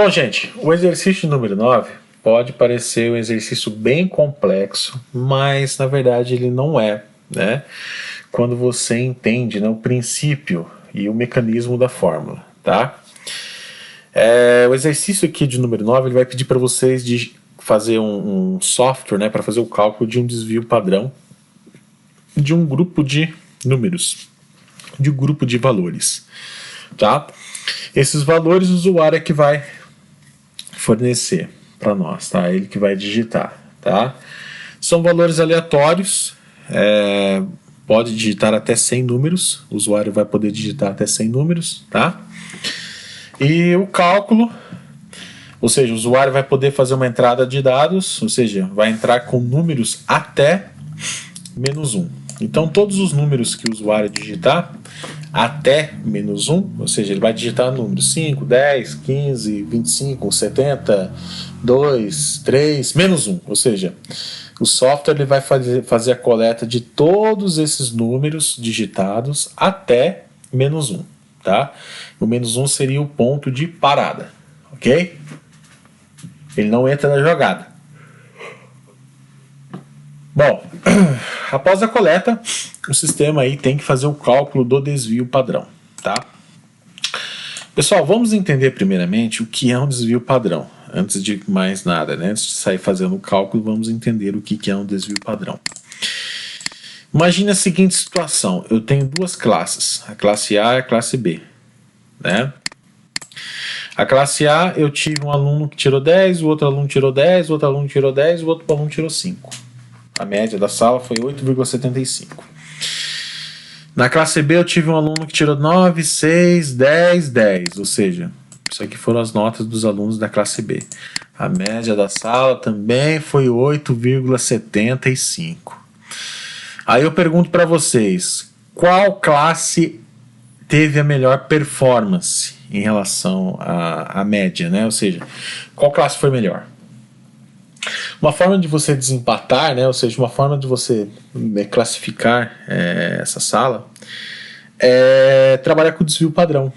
Bom, gente, o exercício número 9 pode parecer um exercício bem complexo, mas na verdade ele não é, né? Quando você entende, né, o princípio e o mecanismo da fórmula, tá? O exercício aqui de número 9 ele vai pedir para vocês de fazer um software, né, para fazer o cálculo de um desvio padrão de um grupo de números, de um grupo de valores, tá? Esses valores o usuário é que vai fornecer para nós, tá? Ele que vai digitar, tá? São valores aleatórios, pode digitar até 100 números, o usuário vai poder digitar até 100 números, tá? E o cálculo, ou seja, o usuário vai poder fazer uma entrada de dados, ou seja, vai entrar com números até -1. Então, todos os números que o usuário digitar até -1, ou seja, ele vai digitar números 5, 10, 15, 25, 70, 2, 3, -1, ou seja, o software ele vai fazer a coleta de todos esses números digitados até -1, tá? O -1 seria o ponto de parada, ok? Ele não entra na jogada. Bom, após a coleta, o sistema aí tem que fazer o cálculo do desvio padrão, tá? Pessoal, vamos entender primeiramente o que é um desvio padrão. Antes de mais nada, né? Antes de sair fazendo o cálculo, vamos entender o que é um desvio padrão. Imagine a seguinte situação: eu tenho duas classes, a classe A e a classe B, né? A classe A, eu tive um aluno que tirou 10, o outro aluno tirou 10, o outro aluno tirou 10, o outro aluno tirou 5. A média da sala foi 8,75. Na classe B eu tive um aluno que tirou 9, 6, 10, 10. Ou seja, isso aqui foram as notas dos alunos da classe B. A média da sala também foi 8,75. Aí eu pergunto para vocês, qual classe teve a melhor performance em relação à média, né? Ou seja, qual classe foi melhor? Uma forma de você desempatar, né, ou seja, uma forma de você classificar essa sala é trabalhar com o desvio padrão.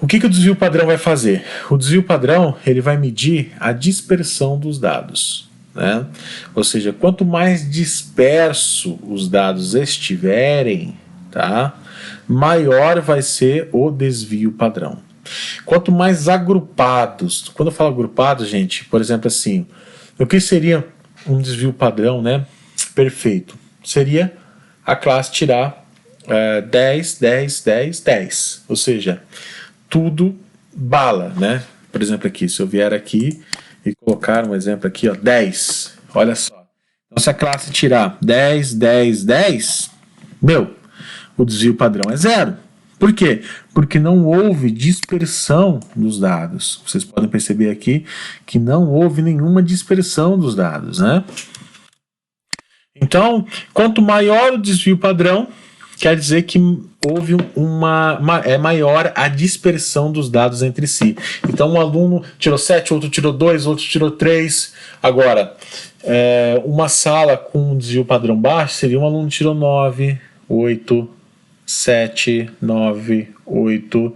O que o desvio padrão vai fazer? O desvio padrão ele vai medir a dispersão dos dados, né? Ou seja, quanto mais disperso os dados estiverem, tá, maior vai ser o desvio padrão. Quanto mais agrupados, quando eu falo agrupados, gente, por exemplo assim, o que seria um desvio padrão, né, perfeito? Seria a classe tirar 10, 10, 10, 10, ou seja, tudo bala, né? Por exemplo aqui, se eu vier aqui e colocar um exemplo aqui, ó, 10, olha só. Então se a classe tirar 10, 10, 10, o desvio padrão é 0. Por quê? Porque não houve dispersão dos dados. Vocês podem perceber aqui que não houve nenhuma dispersão dos dados, né? Então, quanto maior o desvio padrão, quer dizer que houve é maior a dispersão dos dados entre si. Então, um aluno tirou 7, outro tirou 2, outro tirou 3. Agora, uma sala com um desvio padrão baixo seria um aluno tirou 9, 8, 7, 9, 8,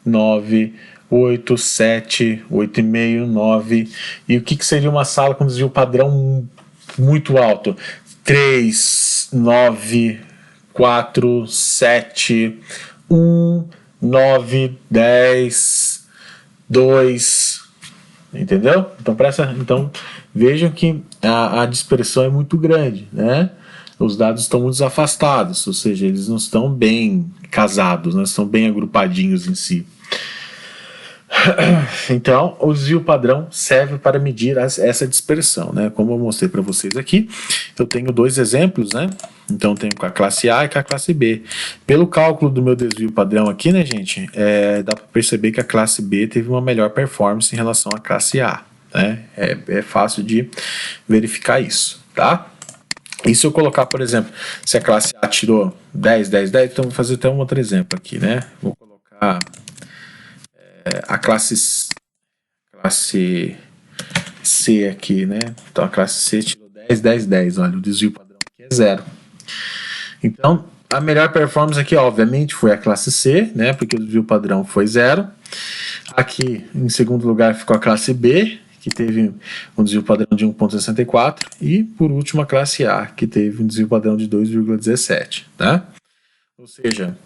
9, 8, 7, 8,5, 9. E o que seria uma sala com desvio padrão muito alto? 3, 9, 4, 7, 1, 9, 10, 2. Entendeu? Então vejam que a dispersão é muito grande, né? Os dados estão muito afastados, ou seja, eles não estão bem casados, não estão bem agrupadinhos em si. Então, o desvio padrão serve para medir essa dispersão, né? Como eu mostrei para vocês aqui, eu tenho dois exemplos, né? Então, eu tenho com a classe A e com a classe B. Pelo cálculo do meu desvio padrão aqui, né, gente, dá para perceber que a classe B teve uma melhor performance em relação à classe A, né? É fácil de verificar isso, tá? E se eu colocar, por exemplo, se a classe A tirou 10, 10, 10, então vou fazer até um outro exemplo aqui, né? Vou colocar a classe C aqui, né? Então a classe C tirou 10, 10, 10, olha, o desvio padrão aqui é 0. Então, a melhor performance aqui, obviamente, foi a classe C, né? Porque o desvio padrão foi 0. Aqui, em segundo lugar, ficou a classe B, que teve um desvio padrão de 1,64, e, por último, a classe A, que teve um desvio padrão de 2,17, tá? Ou seja,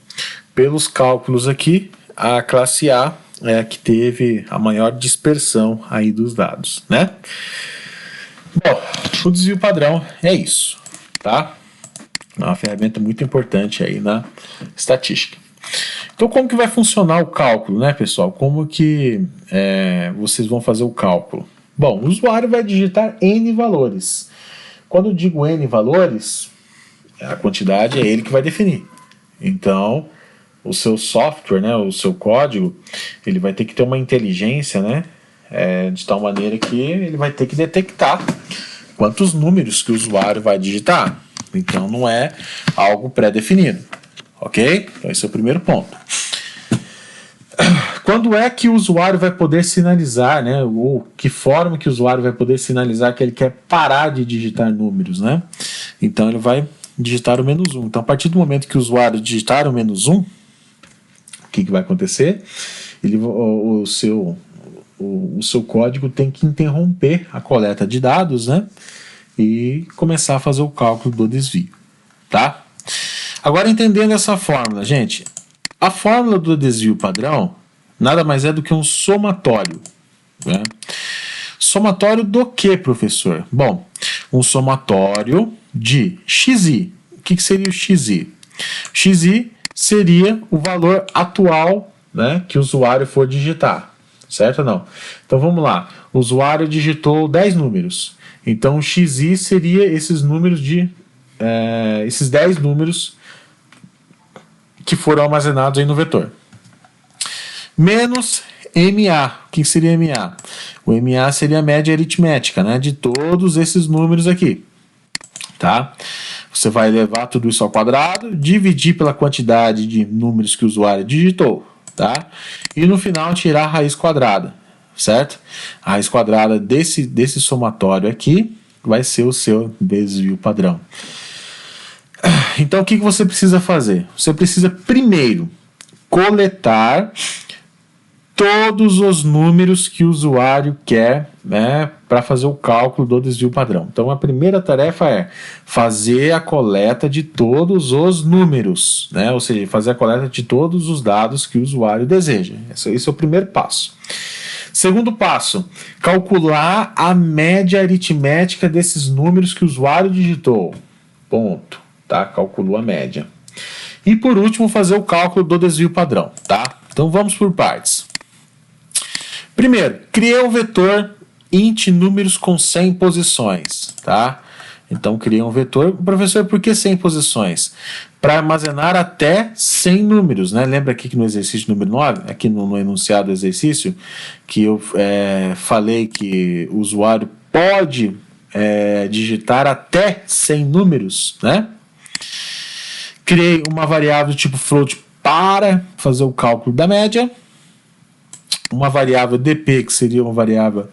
pelos cálculos aqui, a classe A é a que teve a maior dispersão aí dos dados, né? Bom, o desvio padrão é isso, tá? É uma ferramenta muito importante aí na estatística. Então, como que vai funcionar o cálculo, né, pessoal? Como que vocês vão fazer o cálculo? Bom, o usuário vai digitar N valores. Quando eu digo N valores, a quantidade é ele que vai definir. Então, o seu software, né, o seu código, ele vai ter que ter uma inteligência, né, de tal maneira que ele vai ter que detectar quantos números que o usuário vai digitar. Então, não é algo pré-definido. Ok? Então esse é o primeiro ponto. Quando é que o usuário vai poder sinalizar, né? Ou que forma que o usuário vai poder sinalizar que ele quer parar de digitar números, né? Então ele vai digitar o -1. Então a partir do momento que o usuário digitar o -1, o que vai acontecer? O seu código tem que interromper a coleta de dados, né? E começar a fazer o cálculo do desvio, tá? Agora, entendendo essa fórmula, gente, a fórmula do desvio padrão nada mais é do que um somatório, né? Somatório do que, professor? Bom, um somatório de xi. O que seria o xi? Xi seria o valor atual, né, que o usuário for digitar, certo ou não? Então, vamos lá. O usuário digitou 10 números. Então, o xi seria esses números esses 10 números que foram armazenados aí no vetor. Menos MA. O que seria MA? O MA seria a média aritmética, né, de todos esses números aqui. Tá? Você vai levar tudo isso ao quadrado, dividir pela quantidade de números que o usuário digitou. Tá? E no final tirar a raiz quadrada. Certo? A raiz quadrada desse somatório aqui vai ser o seu desvio padrão. Então, o que você precisa fazer? Você precisa, primeiro, coletar todos os números que o usuário quer, né, para fazer o cálculo do desvio padrão. Então, a primeira tarefa é fazer a coleta de todos os números, né, ou seja, fazer a coleta de todos os dados que o usuário deseja. Esse é o primeiro passo. Segundo passo, calcular a média aritmética desses números que o usuário digitou. Ponto. Tá? Calculou a média. E por último, fazer o cálculo do desvio padrão. Tá? Então vamos por partes. Primeiro, criei um vetor int números com 100 posições. Tá? Então criei um vetor. Professor, por que 100 posições? Para armazenar até 100 números. Né? Lembra aqui que no exercício número 9, aqui no enunciado do exercício, que eu falei que o usuário pode digitar até 100 números, né? Criei uma variável tipo float para fazer o cálculo da média, uma variável dp, que seria uma variável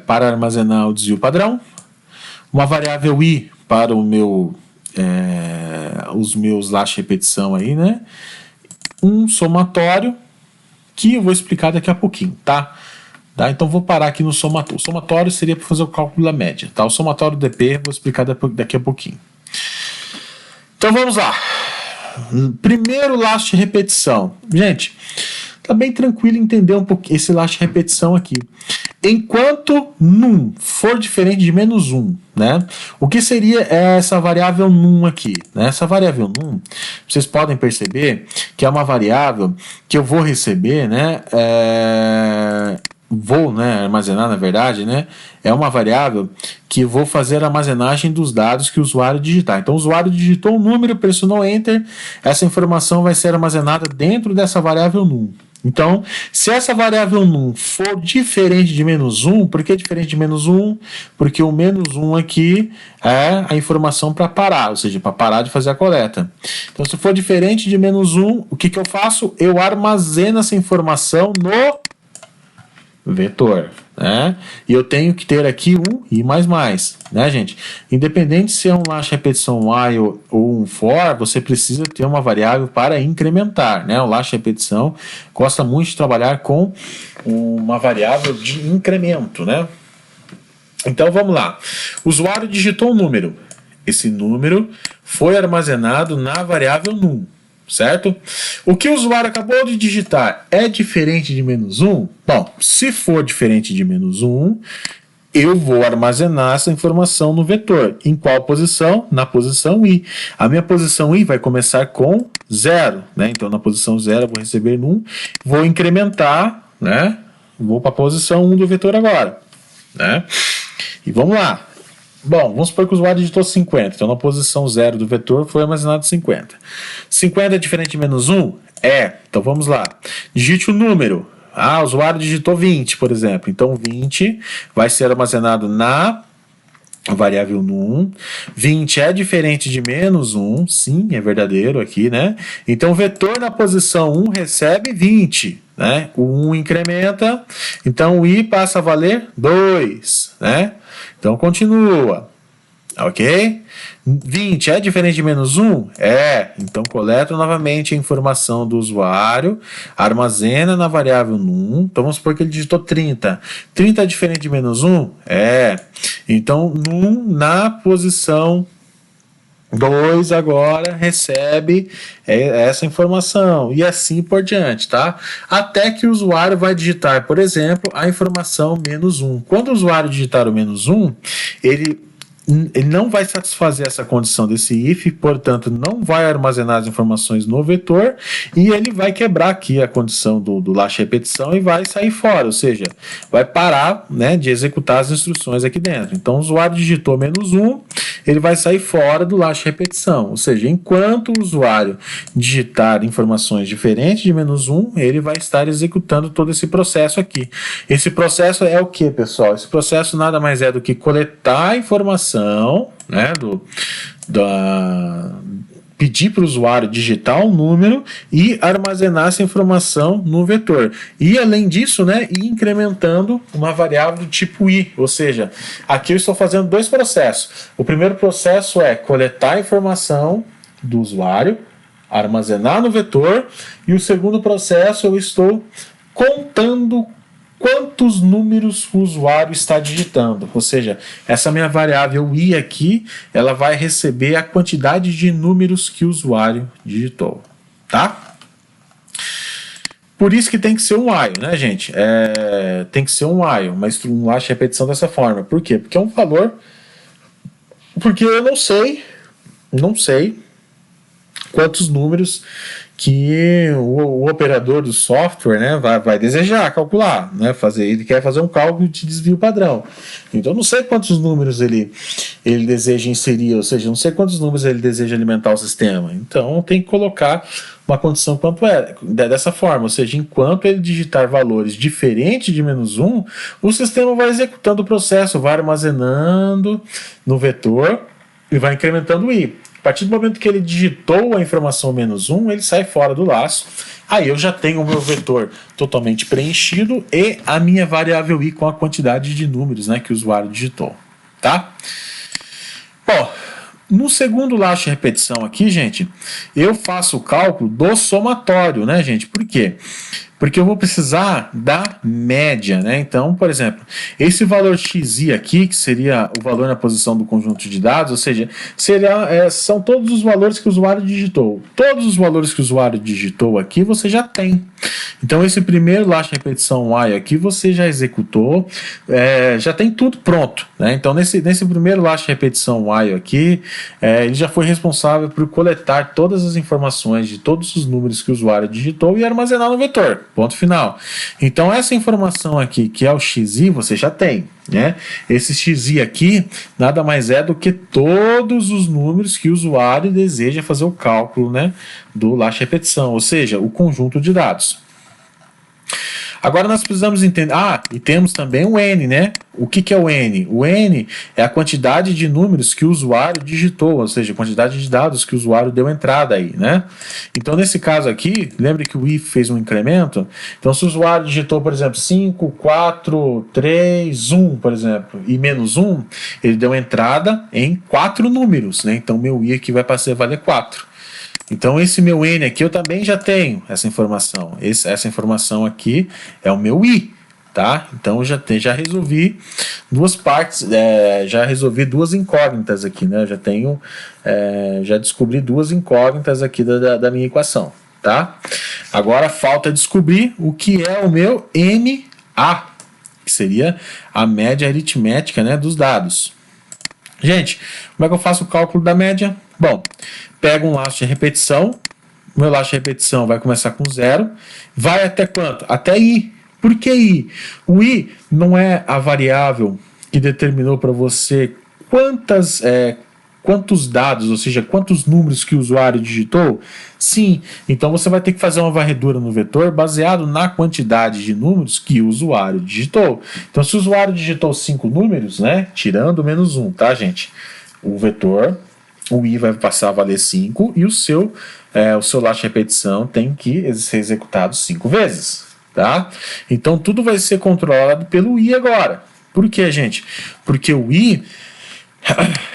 para armazenar o desvio padrão, uma variável i para os meus slash repetição aí, né? Um somatório que eu vou explicar daqui a pouquinho, tá? Então vou parar aqui no somatório. O somatório seria para fazer o cálculo da média, tá? O somatório dp vou explicar daqui a pouquinho. Então vamos lá. Primeiro last repetição. Gente, tá bem tranquilo entender um pouquinho esse last repetição aqui. Enquanto num for diferente de -1, né? O que seria essa variável num aqui? Né? Essa variável num, vocês podem perceber que é uma variável que eu vou receber, né? Armazenar, na verdade, né? É uma variável que vou fazer a armazenagem dos dados que o usuário digitar. Então, o usuário digitou um número, pressionou Enter, essa informação vai ser armazenada dentro dessa variável num. Então, se essa variável num for diferente de -1, por que diferente de -1? Porque o -1 aqui é a informação para parar, ou seja, para parar de fazer a coleta. Então, se for diferente de -1, o que eu faço? Eu armazeno essa informação no vetor. né? E eu tenho que ter aqui um i mais mais, né, gente? Independente se é um last repetição while ou um for, você precisa ter uma variável para incrementar, né? O last repetição gosta muito de trabalhar com uma variável de incremento, né? Então vamos lá. O usuário digitou um número. Esse número foi armazenado na variável num, certo? O que o usuário acabou de digitar é diferente de -1? Bom, se for diferente de -1, eu vou armazenar essa informação no vetor. Em qual posição? Na posição i. A minha posição i vai começar com 0, né? Então, na posição 0 eu vou receber num, vou incrementar, né? Vou para a posição 1 do vetor agora, né? E vamos lá. Bom, vamos supor que o usuário digitou 50. Então, na posição 0 do vetor foi armazenado 50. 50 é diferente de -1? É. Então, vamos lá. Digite o número. O usuário digitou 20, por exemplo. Então, 20 vai ser armazenado na variável num. 20 é diferente de -1. Sim, é verdadeiro aqui, né? Então, o vetor na posição 1 recebe 20. Né? O 1 incrementa. Então, o i passa a valer 2. Né? Então, continua. Ok? 20 é diferente de -1? É. Então, coleta novamente a informação do usuário, armazena na variável num. Então, vamos supor que ele digitou 30. 30 é diferente de -1? É. Então, num na posição 2 agora recebe essa informação e assim por diante, tá? Até que o usuário vai digitar, por exemplo, a informação -1. Quando o usuário digitar o -1, ele não vai satisfazer essa condição desse if, portanto, não vai armazenar as informações no vetor e ele vai quebrar aqui a condição do last repetição e vai sair fora, ou seja, vai parar, né, de executar as instruções aqui dentro. Então, o usuário digitou -1, ele vai sair fora do last repetição, ou seja, enquanto o usuário digitar informações diferentes de -1, ele vai estar executando todo esse processo aqui. Esse processo é o que, pessoal? Esse processo nada mais é do que coletar a informação, né, pedir para o usuário digitar um número e armazenar essa informação no vetor. E além disso, né, ir incrementando uma variável do tipo i, ou seja, aqui eu estou fazendo dois processos. O primeiro processo é coletar a informação do usuário, armazenar no vetor, e o segundo processo eu estou contando quantos números o usuário está digitando, ou seja, essa minha variável i aqui, ela vai receber a quantidade de números que o usuário digitou, tá? Por isso que tem que ser um while, né, gente? Tem que ser um while, mas um last repetição dessa forma. Por quê? Porque é um valor, porque eu não sei quantos números que o operador do software, né, vai desejar calcular, né, ele quer fazer um cálculo de desvio padrão. Então, eu não sei quantos números ele deseja inserir, ou seja, não sei quantos números ele deseja alimentar o sistema. Então, tem que colocar uma condição quanto dessa forma, ou seja, enquanto ele digitar valores diferentes de -1, o sistema vai executando o processo, vai armazenando no vetor e vai incrementando o i. A partir do momento que ele digitou a informação -1, ele sai fora do laço. Aí eu já tenho o meu vetor totalmente preenchido e a minha variável i com a quantidade de números, né, que o usuário digitou. Tá? Bom, no segundo last repetição aqui, gente, eu faço o cálculo do somatório, né, gente? Por quê? Porque eu vou precisar da média, né? Então, por exemplo, esse valor xi aqui, que seria o valor na posição do conjunto de dados, ou seja, são todos os valores que o usuário digitou. Todos os valores que o usuário digitou aqui, você já tem. Então, esse primeiro last repetição while aqui, você já executou, já tem tudo pronto, né? Então, nesse primeiro last repetição while aqui, ele já foi responsável por coletar todas as informações de todos os números que o usuário digitou e armazenar no vetor. Ponto final. Então, essa informação aqui, que é o xi, você já tem, né? Esse xi aqui nada mais é do que todos os números que o usuário deseja fazer o cálculo, né, do last repetição, ou seja, o conjunto de dados. Agora nós precisamos entender... e temos também o N, né? O que é o N? O N é a quantidade de números que o usuário digitou, ou seja, a quantidade de dados que o usuário deu entrada aí, né? Então, nesse caso aqui, lembre que o if fez um incremento. Então, se o usuário digitou, por exemplo, 5, 4, 3, 1, por exemplo, e menos 1, ele deu entrada em 4 números, né? Então, meu i aqui vai passar a valer 4. Então, esse meu N aqui, eu também já tenho essa informação. Essa informação aqui é o meu I, tá? Então, eu já resolvi duas partes, já resolvi duas incógnitas aqui, né? Eu já tenho, já descobri duas incógnitas aqui da minha equação, tá? Agora, falta descobrir o que é o meu MA, que seria a média aritmética, né, dos dados. Gente, como é que eu faço o cálculo da média? Bom, pego um laço de repetição, o meu laço de repetição vai começar com 0, vai até quanto? Até i. Por que i? O i não é a variável que determinou para você quantos dados, ou seja, quantos números que o usuário digitou? Sim, então você vai ter que fazer uma varredura no vetor baseado na quantidade de números que o usuário digitou. Então, se o usuário digitou 5 números, né, tirando menos 1, tá, gente? O vetor, o i vai passar a valer 5 e o seu laço de repetição tem que ser executado 5 vezes, tá? Então, tudo vai ser controlado pelo i agora. Por quê, gente? Porque o i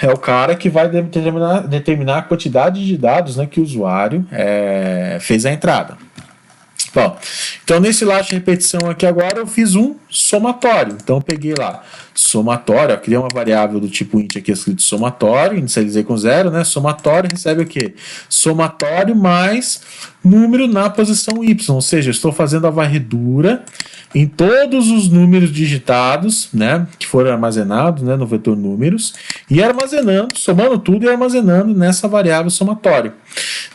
é o cara que vai determinar a quantidade de dados, né, que o usuário fez a entrada. Bom, então nesse laço de repetição aqui agora eu fiz um somatório. Então eu peguei lá somatório, criei uma variável do tipo int aqui escrito somatório, inicializei com 0, né? Somatório recebe o quê? Somatório mais número na posição y, ou seja, eu estou fazendo a varredura em todos os números digitados, né, que foram armazenados, né, no vetor números, e armazenando, somando tudo e armazenando nessa variável somatório.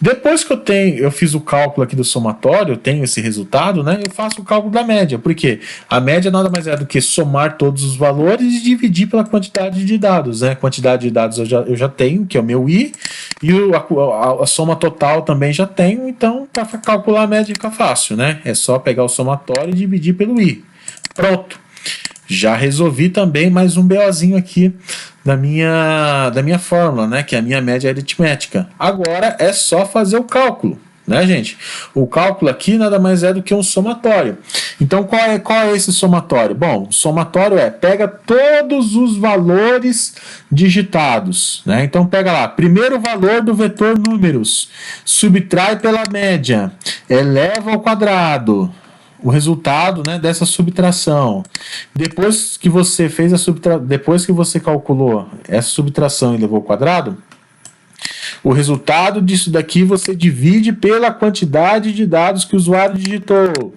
Depois que eu fiz o cálculo aqui do somatório, eu tenho esse resultado, né, eu faço o cálculo da média, porque a média nada mais é do que somar todos os valores e dividir pela quantidade de dados, né, quantidade de dados eu já tenho, que é o meu i, e a soma total também já tenho, então para calcular a média fica fácil, né, é só pegar o somatório e dividir pelo i. Pronto. Já resolvi também mais um BOzinho aqui da minha fórmula, né, que é a minha média aritmética. Agora é só fazer o cálculo, né, gente? O cálculo aqui nada mais é do que um somatório. Então, qual é esse somatório? Bom, o somatório pega todos os valores digitados, né? Então, pega lá, primeiro valor do vetor números, subtrai pela média, eleva ao quadrado, o resultado, né, dessa subtração. Depois que você fez depois que você calculou essa subtração e levou ao quadrado, o resultado disso daqui você divide pela quantidade de dados que o usuário digitou.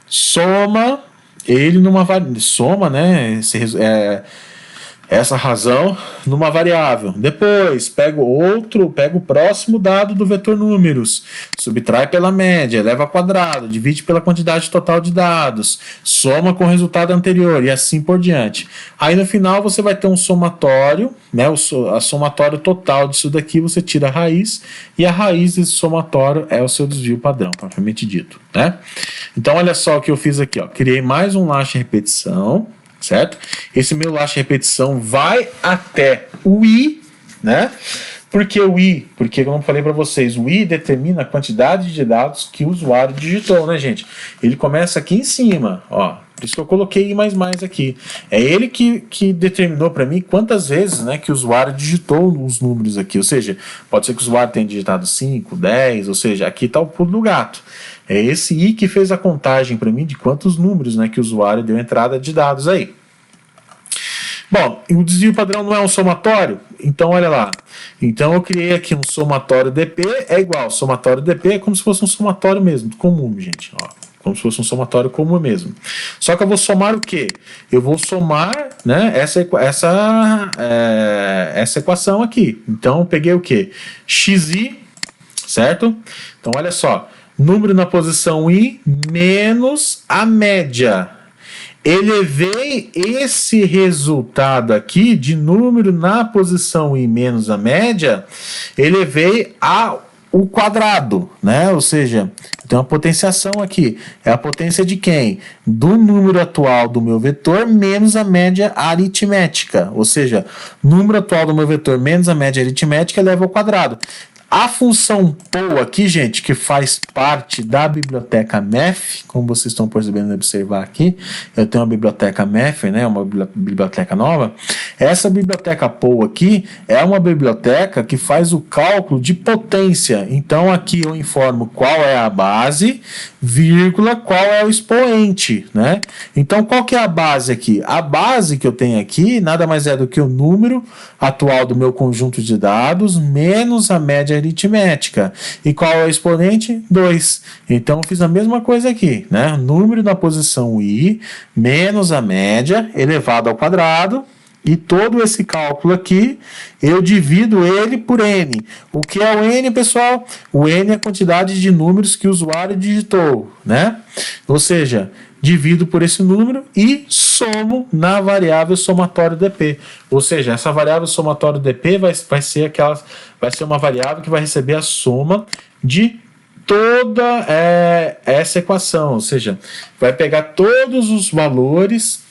Soma ele soma, né, essa razão numa variável. Depois, pega o próximo dado do vetor números, subtrai pela média, eleva ao quadrado, divide pela quantidade total de dados, soma com o resultado anterior e assim por diante. Aí no final você vai ter um somatório, né, a somatório total disso daqui, você tira a raiz, e a raiz desse somatório é o seu desvio padrão, propriamente dito, né? Então olha só o que eu fiz aqui, ó. Criei mais um laço de repetição, certo? Esse meu laço de repetição vai até o i, né? Por que o i? Porque, como eu falei para vocês, o i determina a quantidade de dados que o usuário digitou, né, gente? Ele começa aqui em cima, ó. Por isso que eu coloquei i++ aqui. É ele que determinou para mim quantas vezes, né, que o usuário digitou os números aqui. Ou seja, pode ser que o usuário tenha digitado 5, 10, ou seja, aqui está o pulo do gato. É esse i que fez a contagem para mim de quantos números, né, que o usuário deu entrada de dados aí. Bom, o desvio padrão não é um somatório? Então, olha lá. Então, eu criei aqui um somatório dp é igual. Somatório dp é como se fosse um somatório mesmo, comum, gente. Ó, como se fosse um somatório comum mesmo. Só que eu vou somar o quê? Eu vou somar, né, essa equação aqui. Então, eu peguei o quê? xi, certo? Então, olha só. Número na posição i menos a média. Elevei esse resultado aqui de número na posição i menos a média, elevei ao o quadrado, né? Ou seja, tem uma potenciação aqui. É a potência de quem? Do número atual do meu vetor menos a média aritmética. Ou seja, número atual do meu vetor menos a média aritmética eleva ao quadrado. A função POU aqui, gente, que faz parte da biblioteca MEF, como vocês estão percebendo observar aqui, eu tenho uma biblioteca MEF, né, uma biblioteca nova. Essa biblioteca POU aqui é uma biblioteca que faz o cálculo de potência. Então aqui eu informo qual é a base, vírgula, qual é o expoente, né? Então qual que é a base aqui? A base que eu tenho aqui nada mais é do que o número atual do meu conjunto de dados menos a média aritmética. E qual é o exponente? 2. Então eu fiz a mesma coisa aqui, né? Número na posição i menos a média elevado ao quadrado. E todo esse cálculo aqui, eu divido ele por n. O que é o n, pessoal? O n é a quantidade de números que o usuário digitou, né? Ou seja, divido por esse número e somo na variável somatório dp. Ou seja, essa variável somatório dp vai ser uma variável que vai receber a soma de toda essa equação. Ou seja, vai pegar todos os valores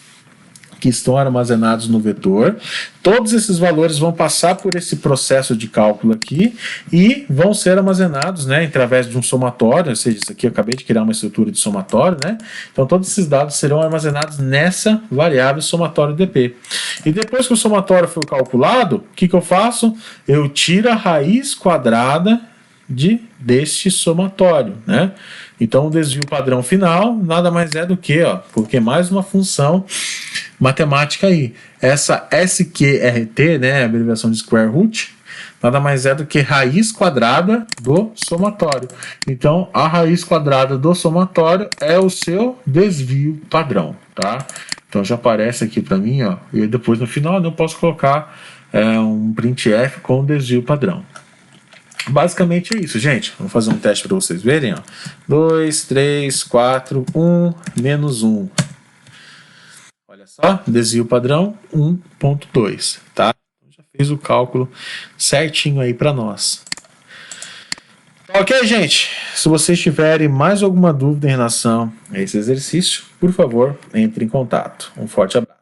que estão armazenados no vetor, todos esses valores vão passar por esse processo de cálculo aqui e vão ser armazenados, né, através de um somatório, ou seja, isso aqui eu acabei de criar uma estrutura de somatório, né, então todos esses dados serão armazenados nessa variável somatório dp. E depois que o somatório for calculado, o que eu faço? Eu tiro a raiz quadrada deste somatório, né? Então o desvio padrão final nada mais é do que, porque mais uma função matemática aí. Essa SQRT, né, a abreviação de square root, nada mais é do que raiz quadrada do somatório. Então a raiz quadrada do somatório é o seu desvio padrão, tá? Então já aparece aqui para mim, e depois no final eu posso colocar um printf com o desvio padrão. Basicamente é isso, gente. Vamos fazer um teste para vocês verem. 2, 3, 4, 1, menos 1. Olha só, desvio padrão 1.2, tá? Já fez o cálculo certinho aí para nós. Ok, gente? Se vocês tiverem mais alguma dúvida em relação a esse exercício, por favor, entre em contato. Um forte abraço.